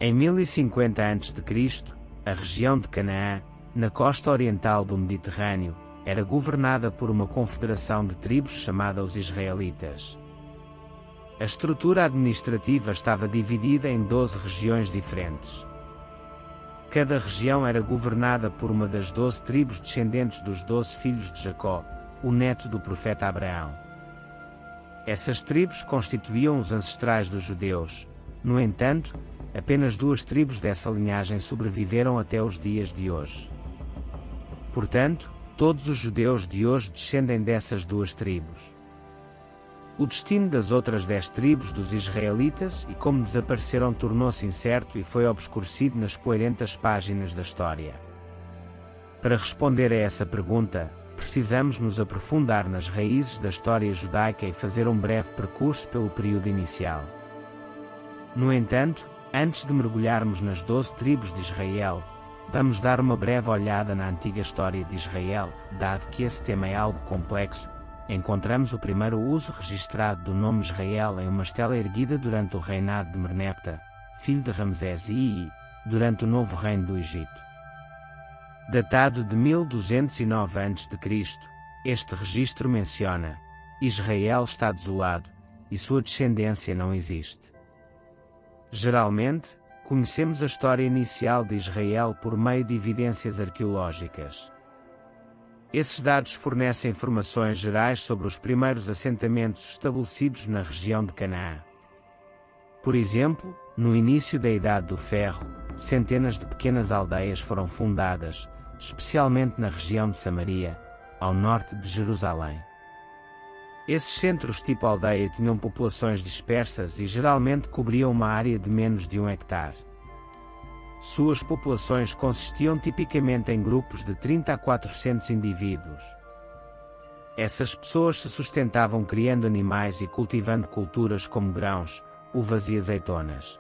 Em 1050 a.C., a região de Canaã, na costa oriental do Mediterrâneo, era governada por uma confederação de tribos chamada os Israelitas. A estrutura administrativa estava dividida em 12 regiões diferentes. Cada região era governada por uma das 12 tribos descendentes dos 12 filhos de Jacó, o neto do profeta Abraão. Essas tribos constituíam os ancestrais dos judeus. No entanto, apenas 2 tribos dessa linhagem sobreviveram até os dias de hoje. Portanto, todos os judeus de hoje descendem dessas 2 tribos. O destino das outras 10 tribos dos israelitas e como desapareceram tornou-se incerto e foi obscurecido nas poeirentas páginas da história. Para responder a essa pergunta, precisamos nos aprofundar nas raízes da história judaica e fazer um breve percurso pelo período inicial. No entanto, antes de mergulharmos nas 12 tribos de Israel, vamos dar uma breve olhada na antiga história de Israel, dado que esse tema é algo complexo. Encontramos o primeiro uso registrado do nome Israel em uma estela erguida durante o reinado de Merneptah, filho de Ramsés II, durante o novo reino do Egito. Datado de 1209 a.C., este registro menciona: Israel está desolado, e sua descendência não existe. Geralmente, conhecemos a história inicial de Israel por meio de evidências arqueológicas. Esses dados fornecem informações gerais sobre os primeiros assentamentos estabelecidos na região de Canaã. Por exemplo, no início da Idade do Ferro, centenas de pequenas aldeias foram fundadas, especialmente na região de Samaria, ao norte de Jerusalém. Esses centros tipo aldeia tinham populações dispersas e geralmente cobriam uma área de menos de 1 hectare. Suas populações consistiam tipicamente em grupos de 30 a 400 indivíduos. Essas pessoas se sustentavam criando animais e cultivando culturas como grãos, uvas e azeitonas.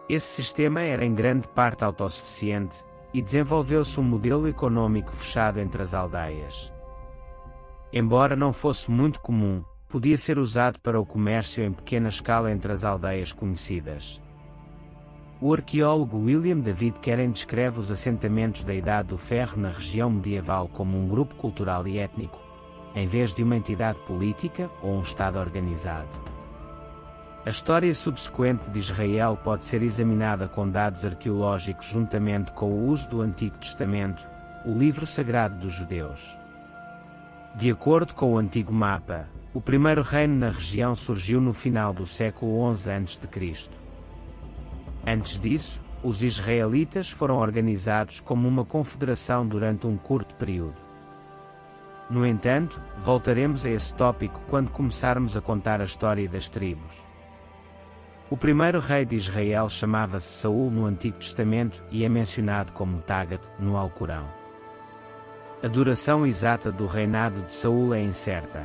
Esse sistema era em grande parte autossuficiente, e desenvolveu-se um modelo econômico fechado entre as aldeias. Embora não fosse muito comum, podia ser usado para o comércio em pequena escala entre as aldeias conhecidas. O arqueólogo William David Keren descreve os assentamentos da Idade do Ferro na região medieval como um grupo cultural e étnico, em vez de uma entidade política ou um Estado organizado. A história subsequente de Israel pode ser examinada com dados arqueológicos juntamente com o uso do Antigo Testamento, o livro sagrado dos judeus. De acordo com o antigo mapa, o primeiro reino na região surgiu no final do século XI a.C. Antes disso, os israelitas foram organizados como uma confederação durante um curto período. No entanto, voltaremos a esse tópico quando começarmos a contar a história das tribos. O primeiro rei de Israel chamava-se Saul no Antigo Testamento e é mencionado como Tagat no Alcorão. A duração exata do reinado de Saul é incerta.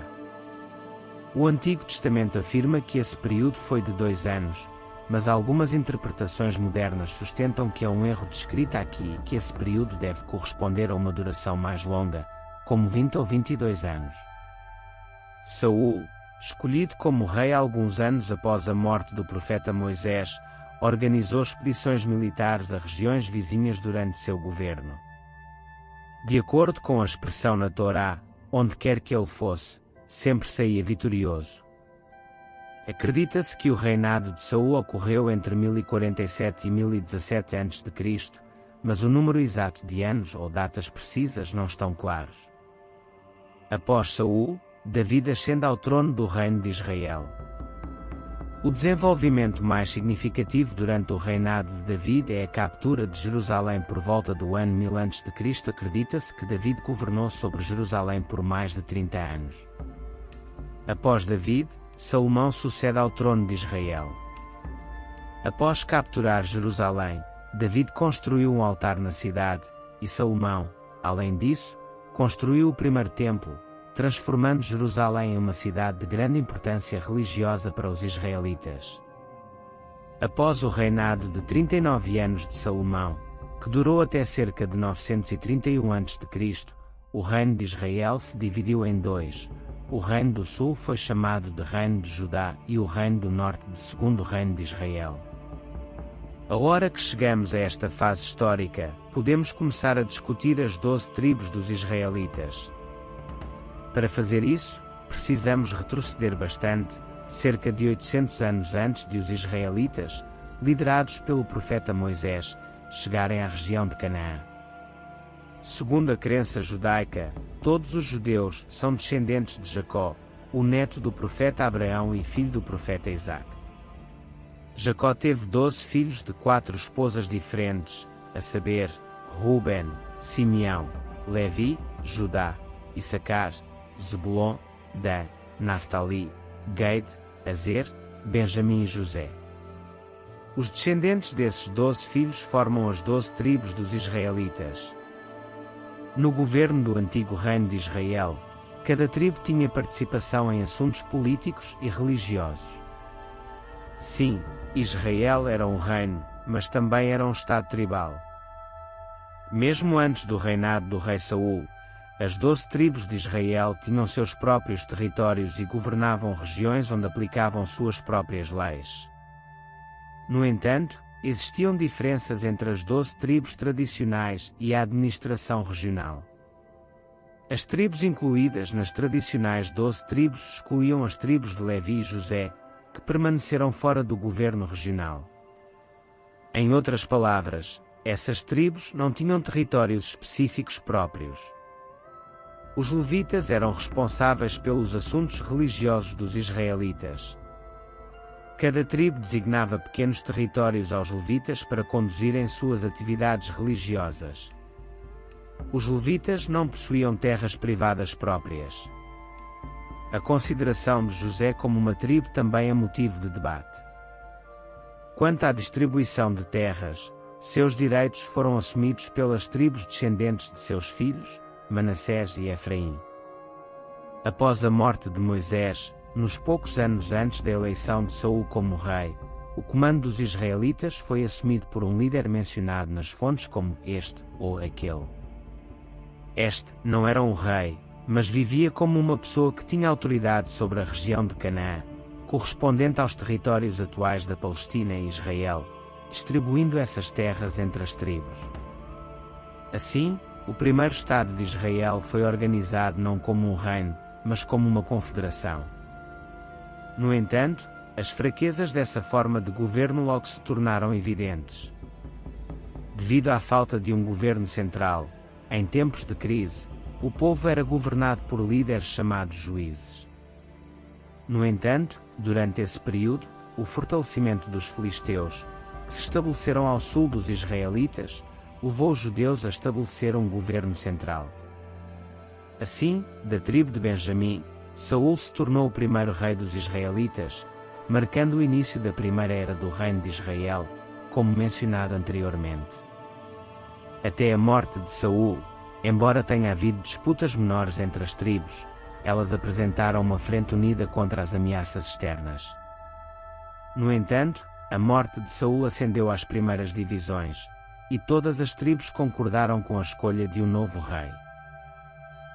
O Antigo Testamento afirma que esse período foi de 2 anos, mas algumas interpretações modernas sustentam que é um erro de escrita aqui e que esse período deve corresponder a uma duração mais longa, como 20 ou 22 anos. Saul, escolhido como rei alguns anos após a morte do profeta Moisés, organizou expedições militares a regiões vizinhas durante seu governo. De acordo com a expressão na Torá, onde quer que ele fosse, sempre saía vitorioso. Acredita-se que o reinado de Saul ocorreu entre 1047 e 1017 a.C., mas o número exato de anos ou datas precisas não estão claros. Após Saul, David ascende ao trono do reino de Israel. O desenvolvimento mais significativo durante o reinado de David é a captura de Jerusalém por volta do ano 1000 a.C. Acredita-se que David governou sobre Jerusalém por mais de 30 anos. Após David, Salomão sucede ao trono de Israel. Após capturar Jerusalém, David construiu um altar na cidade, e Salomão, além disso, construiu o primeiro templo, transformando Jerusalém em uma cidade de grande importância religiosa para os israelitas. Após o reinado de 39 anos de Salomão, que durou até cerca de 931 a.C., o reino de Israel se dividiu em 2. O reino do sul foi chamado de Reino de Judá e o reino do norte de Segundo Reino de Israel. A hora que chegamos a esta fase histórica, podemos começar a discutir as 12 tribos dos israelitas. Para fazer isso, precisamos retroceder bastante, cerca de 800 anos antes de os israelitas, liderados pelo profeta Moisés, chegarem à região de Canaã. Segundo a crença judaica, todos os judeus são descendentes de Jacó, o neto do profeta Abraão e filho do profeta Isaque. Jacó teve 12 filhos de 4 esposas diferentes, a saber, Ruben, Simeão, Levi, Judá, Issacar, Zebulon, Dan, Naftali, Gade, Azer, Benjamim e José. Os descendentes desses 12 filhos formam as 12 tribos dos israelitas. No governo do antigo reino de Israel, cada tribo tinha participação em assuntos políticos e religiosos. Sim, Israel era um reino, mas também era um estado tribal. Mesmo antes do reinado do rei Saul, as 12 tribos de Israel tinham seus próprios territórios e governavam regiões onde aplicavam suas próprias leis. No entanto, existiam diferenças entre as 12 tribos tradicionais e a administração regional. As tribos incluídas nas tradicionais 12 tribos excluíam as tribos de Levi e José, que permaneceram fora do governo regional. Em outras palavras, essas tribos não tinham territórios específicos próprios. Os levitas eram responsáveis pelos assuntos religiosos dos israelitas. Cada tribo designava pequenos territórios aos levitas para conduzirem suas atividades religiosas. Os levitas não possuíam terras privadas próprias. A consideração de José como uma tribo também é motivo de debate. Quanto à distribuição de terras, seus direitos foram assumidos pelas tribos descendentes de seus filhos, Manassés e Efraim. Após a morte de Moisés, nos poucos anos antes da eleição de Saul como rei, o comando dos israelitas foi assumido por um líder mencionado nas fontes como este ou aquele. Este não era um rei, mas vivia como uma pessoa que tinha autoridade sobre a região de Canaã, correspondente aos territórios atuais da Palestina e Israel, distribuindo essas terras entre as tribos. Assim, o primeiro Estado de Israel foi organizado não como um reino, mas como uma confederação. No entanto, as fraquezas dessa forma de governo logo se tornaram evidentes. Devido à falta de um governo central, em tempos de crise, o povo era governado por líderes chamados juízes. No entanto, durante esse período, o fortalecimento dos filisteus, que se estabeleceram ao sul dos israelitas, levou os judeus a estabelecer um governo central. Assim, da tribo de Benjamim, Saul se tornou o primeiro rei dos israelitas, marcando o início da primeira era do reino de Israel, como mencionado anteriormente. Até a morte de Saul, embora tenha havido disputas menores entre as tribos, elas apresentaram uma frente unida contra as ameaças externas. No entanto, a morte de Saul acendeu as primeiras divisões, e todas as tribos concordaram com a escolha de um novo rei.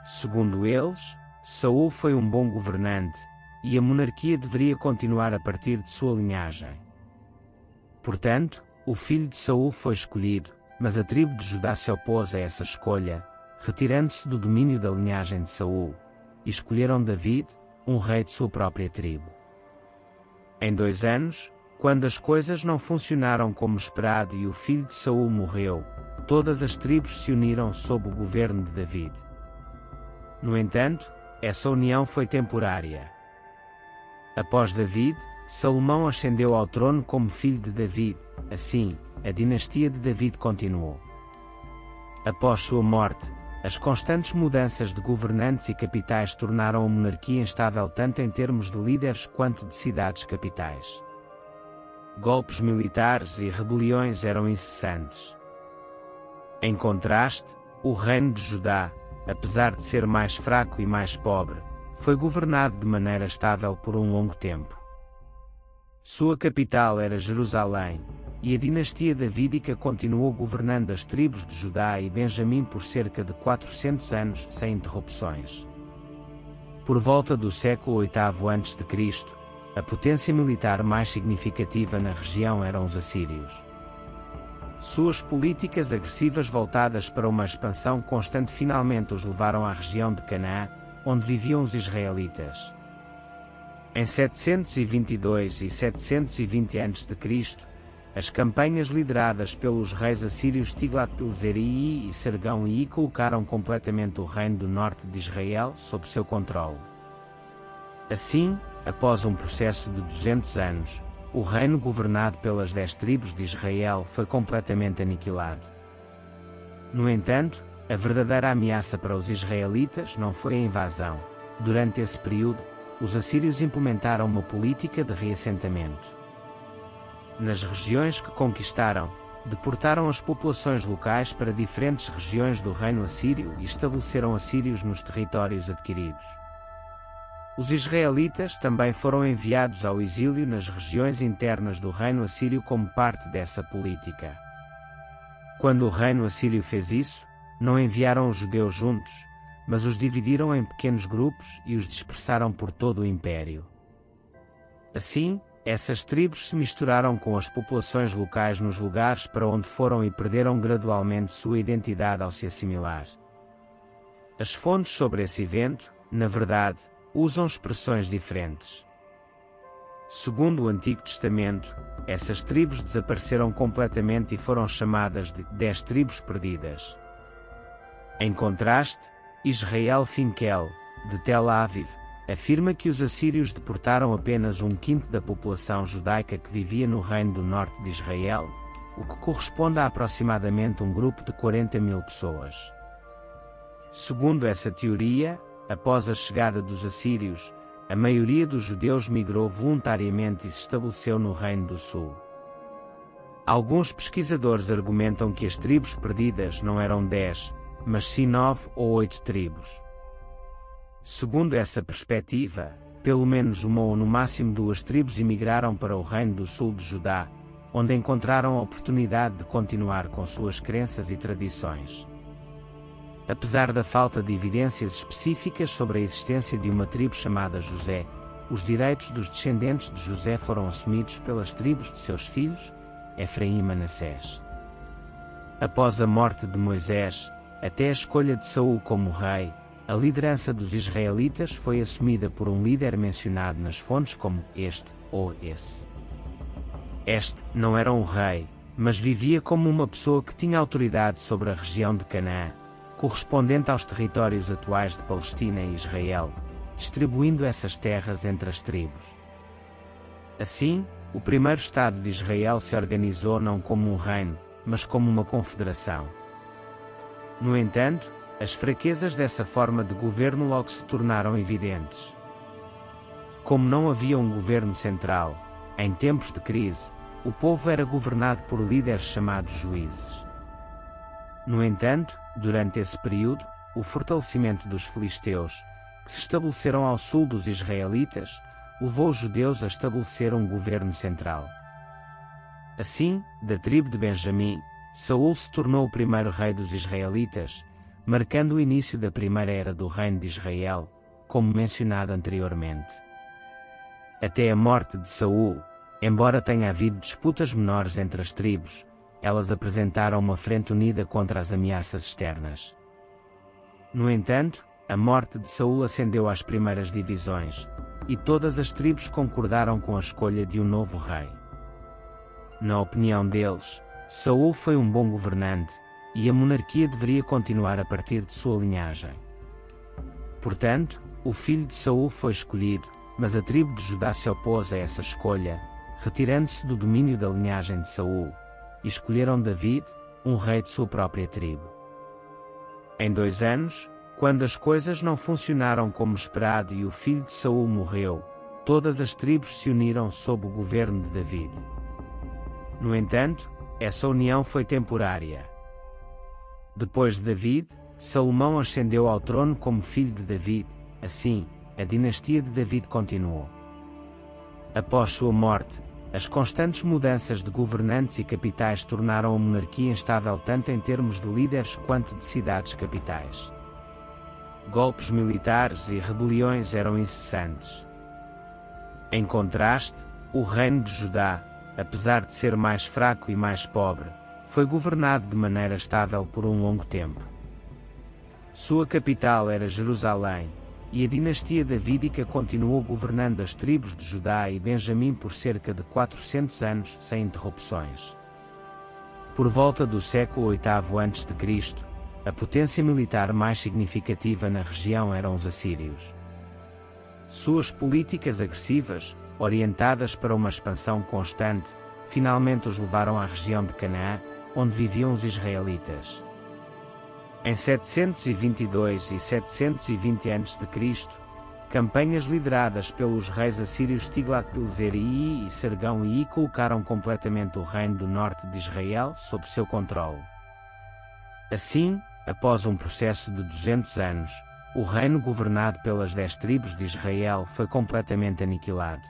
Segundo eles, Saul foi um bom governante, e a monarquia deveria continuar a partir de sua linhagem. Portanto, o filho de Saul foi escolhido, mas a tribo de Judá se opôs a essa escolha, retirando-se do domínio da linhagem de Saul, e escolheram David, um rei de sua própria tribo. Em 2 anos, quando as coisas não funcionaram como esperado e o filho de Saul morreu, todas as tribos se uniram sob o governo de David. No entanto, essa união foi temporária. Após David, Salomão ascendeu ao trono como filho de David, assim, a dinastia de David continuou. Após sua morte, as constantes mudanças de governantes e capitais tornaram a monarquia instável tanto em termos de líderes quanto de cidades capitais. Golpes militares e rebeliões eram incessantes. Em contraste, o reino de Judá, apesar de ser mais fraco e mais pobre, foi governado de maneira estável por um longo tempo. Sua capital era Jerusalém, e a dinastia davídica continuou governando as tribos de Judá e Benjamim por cerca de 400 anos sem interrupções. Por volta do século VIII a.C., a potência militar mais significativa na região eram os assírios. Suas políticas agressivas voltadas para uma expansão constante finalmente os levaram à região de Canaã, onde viviam os israelitas. Em 722 e 720 a.C., as campanhas lideradas pelos reis assírios Tiglat-Pileser e Sargão-I colocaram completamente o reino do norte de Israel sob seu controle. Assim, após um processo de 200 anos, o reino governado pelas 10 tribos de Israel foi completamente aniquilado. No entanto, a verdadeira ameaça para os israelitas não foi a invasão. Durante esse período, os assírios implementaram uma política de reassentamento. Nas regiões que conquistaram, deportaram as populações locais para diferentes regiões do reino assírio e estabeleceram assírios nos territórios adquiridos. Os israelitas também foram enviados ao exílio nas regiões internas do reino assírio como parte dessa política. Quando o reino assírio fez isso, não enviaram os judeus juntos, mas os dividiram em pequenos grupos e os dispersaram por todo o império. Assim, essas tribos se misturaram com as populações locais nos lugares para onde foram e perderam gradualmente sua identidade ao se assimilar. As fontes sobre esse evento, na verdade, usam expressões diferentes. Segundo o Antigo Testamento, essas tribos desapareceram completamente e foram chamadas de 10 tribos perdidas. Em contraste, Israel Finkel, de Tel Aviv, afirma que os assírios deportaram apenas 1/5 da população judaica que vivia no reino do norte de Israel, o que corresponde a aproximadamente um grupo de 40.000 pessoas. Segundo essa teoria, após a chegada dos assírios, a maioria dos judeus migrou voluntariamente e se estabeleceu no Reino do Sul. Alguns pesquisadores argumentam que as tribos perdidas não eram 10, mas sim 9 ou 8 tribos. Segundo essa perspectiva, pelo menos uma ou no máximo 2 tribos emigraram para o Reino do Sul de Judá, onde encontraram a oportunidade de continuar com suas crenças e tradições. Apesar da falta de evidências específicas sobre a existência de uma tribo chamada José, os direitos dos descendentes de José foram assumidos pelas tribos de seus filhos, Efraim e Manassés. Após a morte de Moisés, até a escolha de Saul como rei, a liderança dos israelitas foi assumida por um líder mencionado nas fontes como este ou esse. Este não era um rei, mas vivia como uma pessoa que tinha autoridade sobre a região de Canaã, correspondente aos territórios atuais de Palestina e Israel, distribuindo essas terras entre as tribos. Assim, o primeiro Estado de Israel se organizou não como um reino, mas como uma confederação. No entanto, as fraquezas dessa forma de governo logo se tornaram evidentes. Como não havia um governo central, em tempos de crise, o povo era governado por líderes chamados juízes. No entanto, durante esse período, o fortalecimento dos filisteus, que se estabeleceram ao sul dos israelitas, levou os judeus a estabelecer um governo central. Assim, da tribo de Benjamim, Saul se tornou o primeiro rei dos israelitas, marcando o início da primeira era do reino de Israel, como mencionado anteriormente. Até a morte de Saul, embora tenha havido disputas menores entre as tribos, elas apresentaram uma frente unida contra as ameaças externas. No entanto, a morte de Saul acendeu às primeiras divisões, e todas as tribos concordaram com a escolha de um novo rei. Na opinião deles, Saul foi um bom governante, e a monarquia deveria continuar a partir de sua linhagem. Portanto, o filho de Saul foi escolhido, mas a tribo de Judá se opôs a essa escolha, retirando-se do domínio da linhagem de Saul, e escolheram David, um rei de sua própria tribo. Em 2 anos, quando as coisas não funcionaram como esperado e o filho de Saul morreu, todas as tribos se uniram sob o governo de David. No entanto, essa união foi temporária. Depois de David, Salomão ascendeu ao trono como filho de David, assim, a dinastia de David continuou. Após sua morte, as constantes mudanças de governantes e capitais tornaram a monarquia instável tanto em termos de líderes quanto de cidades capitais. Golpes militares e rebeliões eram incessantes. Em contraste, o reino de Judá, apesar de ser mais fraco e mais pobre, foi governado de maneira estável por um longo tempo. Sua capital era Jerusalém, e a dinastia davídica continuou governando as tribos de Judá e Benjamim por cerca de 400 anos sem interrupções. Por volta do século VIII a.C., a potência militar mais significativa na região eram os assírios. Suas políticas agressivas, orientadas para uma expansão constante, finalmente os levaram à região de Canaã, onde viviam os israelitas. Em 722 e 720 a.C., campanhas lideradas pelos reis assírios Tiglat-Pileser e Sargão-I colocaram completamente o reino do norte de Israel sob seu controle. Assim, após um processo de 200 anos, o reino governado pelas 10 tribos de Israel foi completamente aniquilado.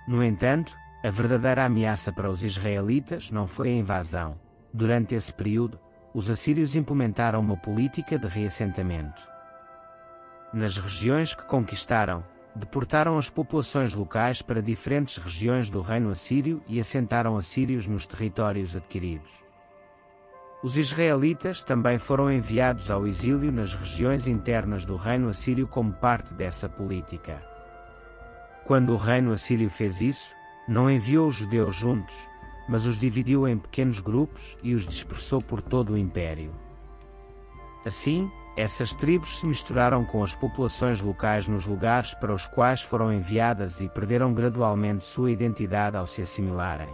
No entanto, a verdadeira ameaça para os israelitas não foi a invasão. Durante esse período, os assírios implementaram uma política de reassentamento. Nas regiões que conquistaram, deportaram as populações locais para diferentes regiões do reino assírio e assentaram assírios nos territórios adquiridos. Os israelitas também foram enviados ao exílio nas regiões internas do reino assírio como parte dessa política. Quando o reino assírio fez isso, não enviou os judeus juntos, mas os dividiu em pequenos grupos e os dispersou por todo o império. Assim, essas tribos se misturaram com as populações locais nos lugares para os quais foram enviadas e perderam gradualmente sua identidade ao se assimilarem.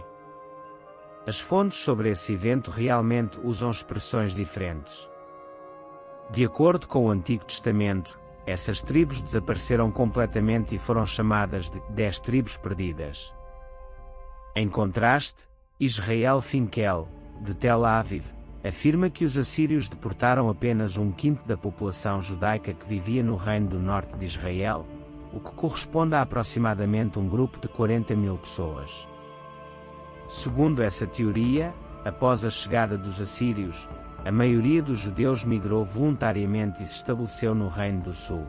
As fontes sobre esse evento realmente usam expressões diferentes. De acordo com o Antigo Testamento, essas tribos desapareceram completamente e foram chamadas de 10 tribos perdidas. Em contraste, Israel Finkel, de Tel Aviv, afirma que os assírios deportaram apenas 1/5 da população judaica que vivia no reino do norte de Israel, o que corresponde a aproximadamente um grupo de 40.000 pessoas. Segundo essa teoria, após a chegada dos assírios, a maioria dos judeus migrou voluntariamente e se estabeleceu no Reino do Sul.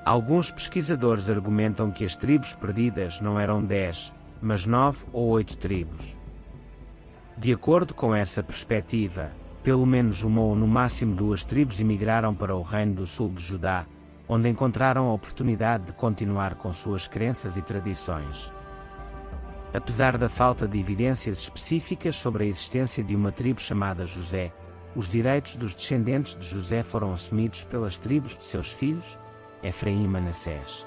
Alguns pesquisadores argumentam que as tribos perdidas não eram 10, mas 9 ou 8 tribos. De acordo com essa perspectiva, pelo menos uma ou no máximo 2 tribos emigraram para o Reino do Sul de Judá, onde encontraram a oportunidade de continuar com suas crenças e tradições. Apesar da falta de evidências específicas sobre a existência de uma tribo chamada José, os direitos dos descendentes de José foram assumidos pelas tribos de seus filhos, Efraim e Manassés.